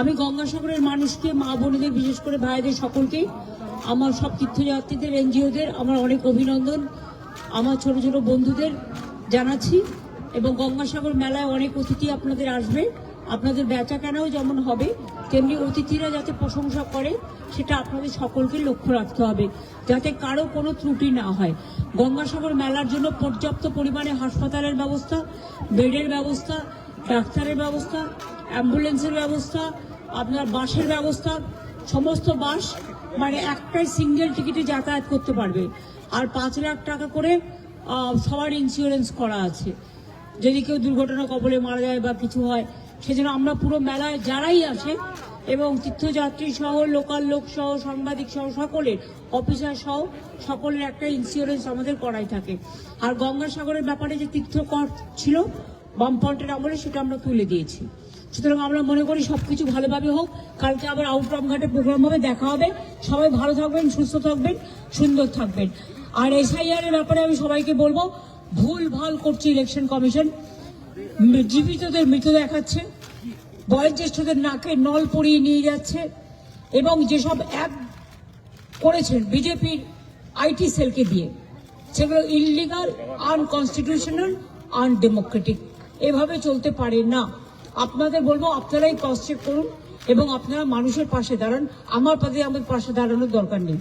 আমি গঙ্গাসাগরের মানুষকে, মা বোনেদের, বিশেষ করে ভাইদের সকলকে, আমার সব তীর্থযাত্রীদের, এনজিওদের আমার অনেক অভিনন্দন, আমার ছোট ছোট বন্ধুদের জানাচ্ছি। এবং গঙ্গাসাগর মেলায় অনেক অতিথি আপনাদের আসবে, আপনাদের বেচা কেনাও যেমন হবে তেমনি অতিথিরা যাতে প্রশংসা করে সেটা আপনাদের সকলকে লক্ষ্য রাখতে হবে, যাতে কারো কোনো ত্রুটি না হয়। গঙ্গাসাগর মেলার জন্য পর্যাপ্ত পরিমাণে হাসপাতালের ব্যবস্থা, বেডের ব্যবস্থা, ডাক্তারের ব্যবস্থা, অ্যাম্বুলেন্সের ব্যবস্থা, আপনার বাসের ব্যবস্থা, সমস্ত বাস মানে একটাই সিঙ্গেল টিকিটে যাতায়াত করতে পারবে। আর 5 লাখ টাকা করে সবার ইন্স্যুরেন্স করা আছে, যদি কেউ দুর্ঘটনা কবলে মারা যায় বা কিছু হয় সেজন্য আমরা পুরো মেলায় যারাই আসে এবং তীর্থযাত্রী সহ, লোকাল লোক সহ, সাংবাদিক সহ, সকলের, অফিসার সহ সকলের একটা ইন্স্যুরেন্স আমাদের করাই থাকে। আর গঙ্গাসাগরের ব্যাপারে যে তীর্থকর ছিল বামফ্রন্টের আমলে সেটা আমরা তুলে দিয়েছি। সুতরাং আমরা মনে করি সবকিছু ভালোভাবে হোক। কালকে আবার আউটরাম ঘাটে প্রোগ্রাম হবে, দেখা হবে। সবাই ভালো থাকবেন, সুস্থ থাকবেন, সুন্দর থাকবেন। আর SIR এর ব্যাপারে আমি সবাইকে বলবো, ভুল ভাল করছে ইলেকশন কমিশন। জীবিতদের মৃত দেখাচ্ছে, বয়োজ্যেষ্ঠদের নাকে নল পরিয়ে নিয়ে যাচ্ছে এবং যেসব অ্যাপ করেছেন বিজেপির IT সেলকে দিয়ে, সেগুলো ইললিগাল, আনকনস্টিটিউশনাল, আনডেমোক্রেটিক। এভাবে চলতে পারে না। আপনাদের বলবো আপনারাই ক্রস চেক করুন এবং আপনারা মানুষের পাশে দাঁড়ান। আমার পাশে দাঁড়ানোর দরকার নেই।